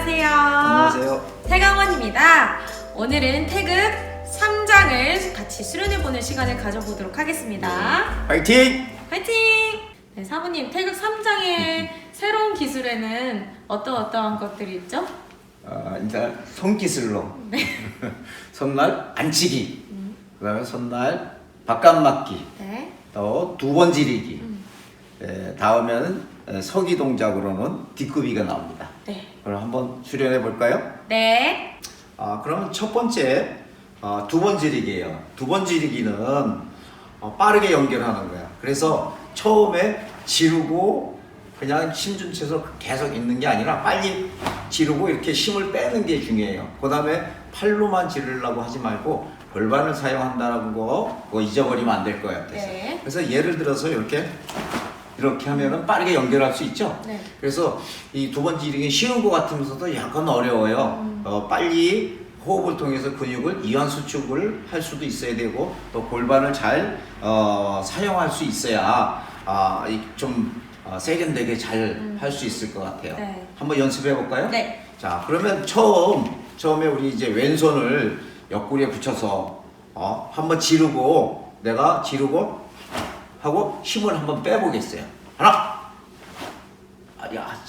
안녕하세요. 안녕하세요. 태강원입니다. 오늘은 태극 3장을 같이 수련해보는 시간을 가져보도록 하겠습니다. 파이팅! 화이팅! 네, 사부님, 태극 3장의 새로운 기술에는 어떠한 것들이 있죠? 일단 손기술로 손날 안치기, 그다음에 손날 바깥맞기, 네. 또 두 번 지리기, 다음에는 서기 동작으로는 뒷굽이가 나옵니다. 네. 그럼 한번 수련해 볼까요? 네. 그러면 첫 번째 두 번 지리기예요. 두 번 지리기는 빠르게 연결하는 거야. 그래서 처음에 지르고 그냥 힘준 채서 계속 있는 게 아니라 빨리 지르고 이렇게 힘을 빼는 게 중요해요. 그 다음에 팔로만 지르려고 하지 말고 골반을 사용한다는 거 그거 잊어버리면 안 될 것 같아서. 네. 그래서 예를 들어서 이렇게 하면은 빠르게 연결할 수 있죠. 네. 그래서 이 두 번 지르기 쉬운 것 같으면서도 약간 어려워요. 빨리 호흡을 통해서 근육을 이완 수축을 할 수도 있어야 되고 또 골반을 잘 사용할 수 있어야 좀 세련되게 잘 할 수 있을 것 같아요. 네. 한번 연습해 볼까요? 네. 자, 그러면 처음에 우리 이제 왼손을 옆구리에 붙여서 한번 지르고 내가 지르고 하고 힘을 한번 빼보겠어요. 하나.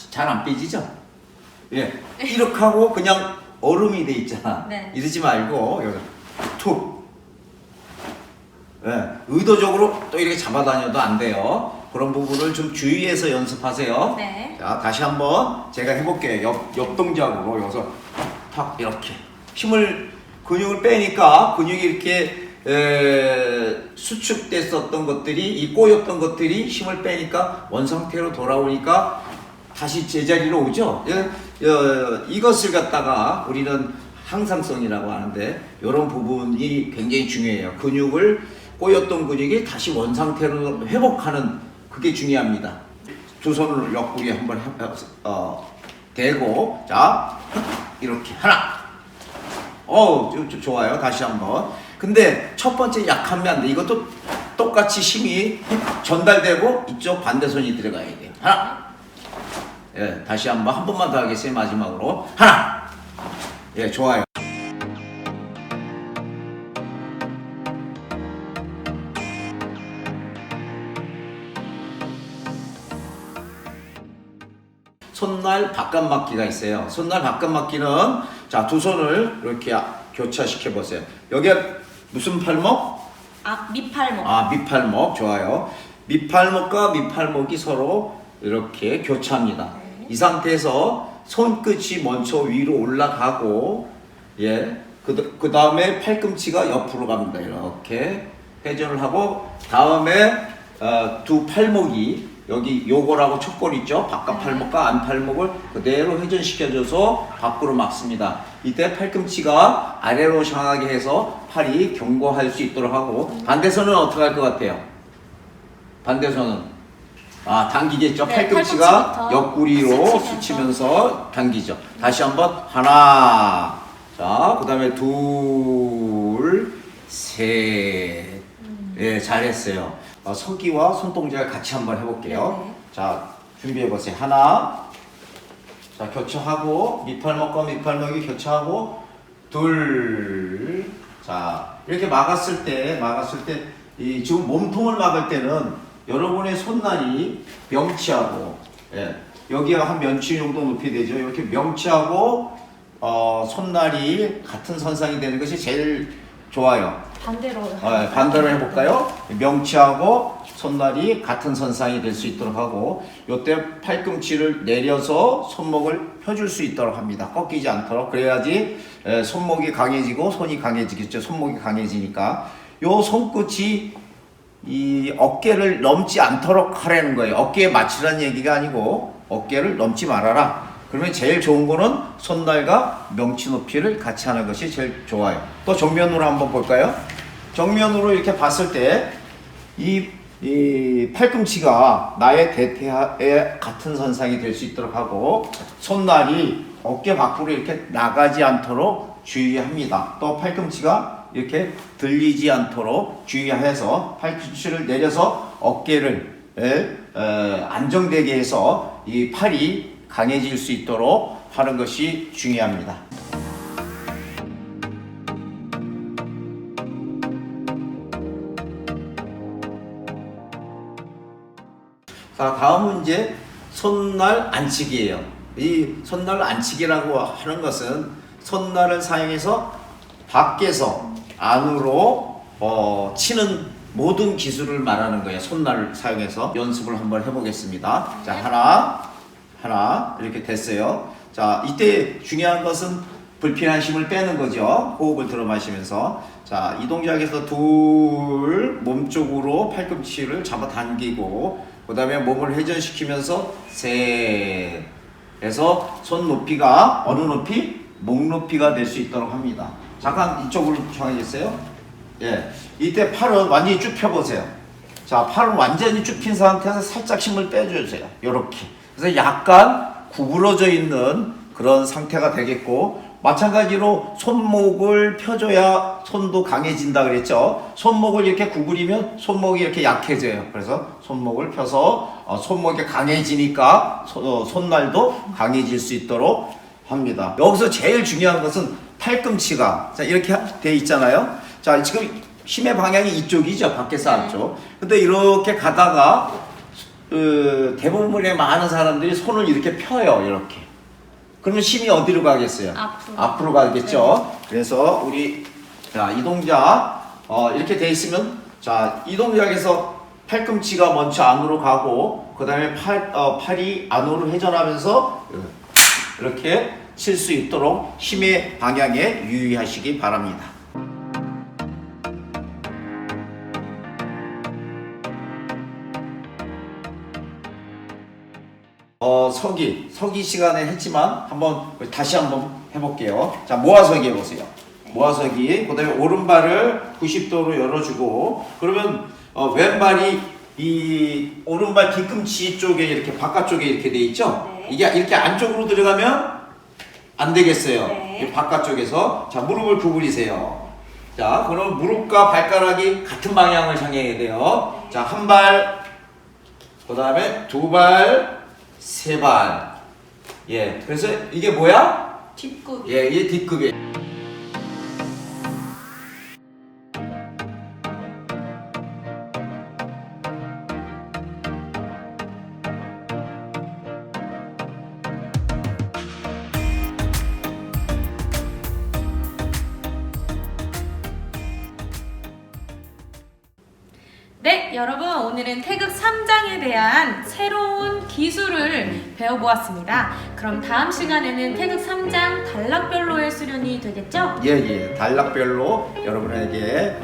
잘 안 빼지죠? 예. 이렇게 하고 그냥 얼음이 돼 있잖아. 네. 이러지 말고 여기 툭. 예. 의도적으로 또 이렇게 잡아다녀도 안 돼요. 그런 부분을 좀 주의해서 연습하세요. 네. 자, 다시 한번 제가 해볼게요. 옆 동작으로 여기서 탁 이렇게 근육을 빼니까 근육이 이렇게 수축됐었던 것들이 이 꼬였던 것들이 힘을 빼니까 원상태로 돌아오니까 다시 제자리로 오죠. 이것을 갖다가 우리는 항상성이라고 하는데 이런 부분이 굉장히 중요해요. 꼬였던 근육이 다시 원상태로 회복하는 그게 중요합니다. 두 손을 옆구리에 한번 대고 자 이렇게 하나. 좋아요. 다시 한번. 근데 첫 번째 약하면 안 돼. 이것도 똑같이 힘이 전달되고 이쪽 반대손이 들어가야 돼요. 하나. 예, 다시 한 번만 더 하겠어요. 마지막으로. 하나. 예, 좋아요. 손날 바깥맞기가 있어요. 손날 바깥맞기는 자, 두 손을 이렇게 교차시켜 보세요. 여기가 무슨 팔목? 밑팔목. 밑팔목. 좋아요. 밑팔목과 밑팔목이 서로 이렇게 교차합니다. 네. 이 상태에서 손끝이 먼저 위로 올라가고 예. 그 다음에 팔꿈치가 옆으로 갑니다. 이렇게 회전을 하고 다음에 두 팔목이 여기 요거라고 촉골 있죠? 바깥 팔목과 안 팔목을 그대로 회전시켜줘서 밖으로 막습니다. 이때 팔꿈치가 아래로 향하게 해서 팔이 경고할 수 있도록 하고 반대손은 어떻게 할 것 같아요? 반대손은 당기겠죠? 네, 팔꿈치가 팔꿈치부터 스치면서 스치면서 당기죠. 다시 한번 하나. 자, 그 다음에 둘, 셋. 예, 잘했어요. 서기와 손동작을 같이 한번 해볼게요. 네. 자, 준비해보세요. 하나. 자, 교차하고, 밑팔목과 밑팔목이 교차하고, 둘. 자, 이렇게 막았을 때, 지금 몸통을 막을 때는 여러분의 손날이 명치하고, 예, 여기가 한 면치 정도 높이 되죠. 이렇게 명치하고, 손날이 같은 선상이 되는 것이 제일 좋아요. 반대로 해볼까요? 명치하고 손날이 같은 선상이 될 수 있도록 하고 요때 팔꿈치를 내려서 손목을 펴줄 수 있도록 합니다. 꺾이지 않도록. 그래야지 손목이 강해지고 손이 강해지겠죠. 손목이 강해지니까 요 손끝이 이 어깨를 넘지 않도록 하라는 거예요. 어깨에 맞추라는 얘기가 아니고 어깨를 넘지 말아라. 그러면 제일 좋은 거는 손날과 명치 높이를 같이 하는 것이 제일 좋아요. 또 정면으로 한번 볼까요? 정면으로 이렇게 봤을 때 이 팔꿈치가 나의 대퇴에 같은 선상이 될 수 있도록 하고 손날이 어깨 밖으로 이렇게 나가지 않도록 주의합니다. 또 팔꿈치가 이렇게 들리지 않도록 주의해서 팔꿈치를 내려서 어깨를 안정되게 해서 이 팔이 강해질 수 있도록 하는 것이 중요합니다. 자, 다음은 이제 손날 안치기예요. 이 손날 안치기라고 하는 것은 손날을 사용해서 밖에서 안으로 치는 모든 기술을 말하는 거예요. 손날을 사용해서 연습을 한번 해보겠습니다. 자, 하나 이렇게 됐어요. 자, 이때 중요한 것은 불필요한 힘을 빼는 거죠. 호흡을 들어 마시면서. 자, 이 동작에서 둘, 몸쪽으로 팔꿈치를 잡아 당기고, 그 다음에 몸을 회전시키면서 셋 해서 손 높이가 어느 높이? 목 높이가 될 수 있도록 합니다. 잠깐 이쪽으로 정해졌어요. 예, 이때 팔은 완전히 쭉 펴보세요. 자, 팔은 완전히 쭉 핀 상태에서 살짝 힘을 빼주세요. 요렇게. 그래서 약간 구부러져 있는 그런 상태가 되겠고, 마찬가지로 손목을 펴줘야 손도 강해진다 그랬죠. 손목을 이렇게 구부리면 손목이 이렇게 약해져요. 그래서 손목을 펴서 손목이 강해지니까 손날도 강해질 수 있도록 합니다. 여기서 제일 중요한 것은 팔꿈치가 자, 이렇게 돼 있잖아요. 자, 지금 힘의 방향이 이쪽이죠. 밖에서 안쪽. 근데 이렇게 가다가 대부분의 많은 사람들이 손을 이렇게 펴요. 이렇게. 그러면 힘이 어디로 가겠어요? 앞으로 가겠죠. 네. 그래서 우리 자, 이 동작 이렇게 돼 있으면 자, 이 동작에서 팔꿈치가 먼저 안으로 가고 그 다음에 팔이 안으로 회전하면서 이렇게 칠 수 있도록 힘의 방향에 유의하시기 바랍니다. 서기 시간에 했지만 다시 한번 해볼게요. 자, 모아서기 해보세요. 모아서기. 그 다음에 오른발을 90도로 열어주고, 그러면 왼발이 이 오른발 뒤꿈치 쪽에 이렇게 바깥쪽에 이렇게 돼 있죠? 네. 이게 이렇게 안쪽으로 들어가면 안 되겠어요. 네. 이 바깥쪽에서. 자, 무릎을 구부리세요. 자, 그럼 무릎과 발가락이 같은 방향을 향해야 돼요. 자, 한 발, 그 다음에 두 발, 세 발. 예, 그래서 이게 뭐야? 뒷굽. 예, 이게 뒷굽이에요. 네, 여러분 오늘은 태극 3장에 대한 새로운 기술을 배워보았습니다. 그럼 다음 시간에는 태극 3장 단락별로의 수련이 되겠죠? 예, 단락별로 여러분에게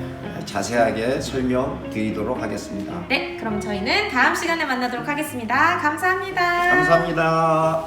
자세하게 설명드리도록 하겠습니다. 네, 그럼 저희는 다음 시간에 만나도록 하겠습니다. 감사합니다. 감사합니다.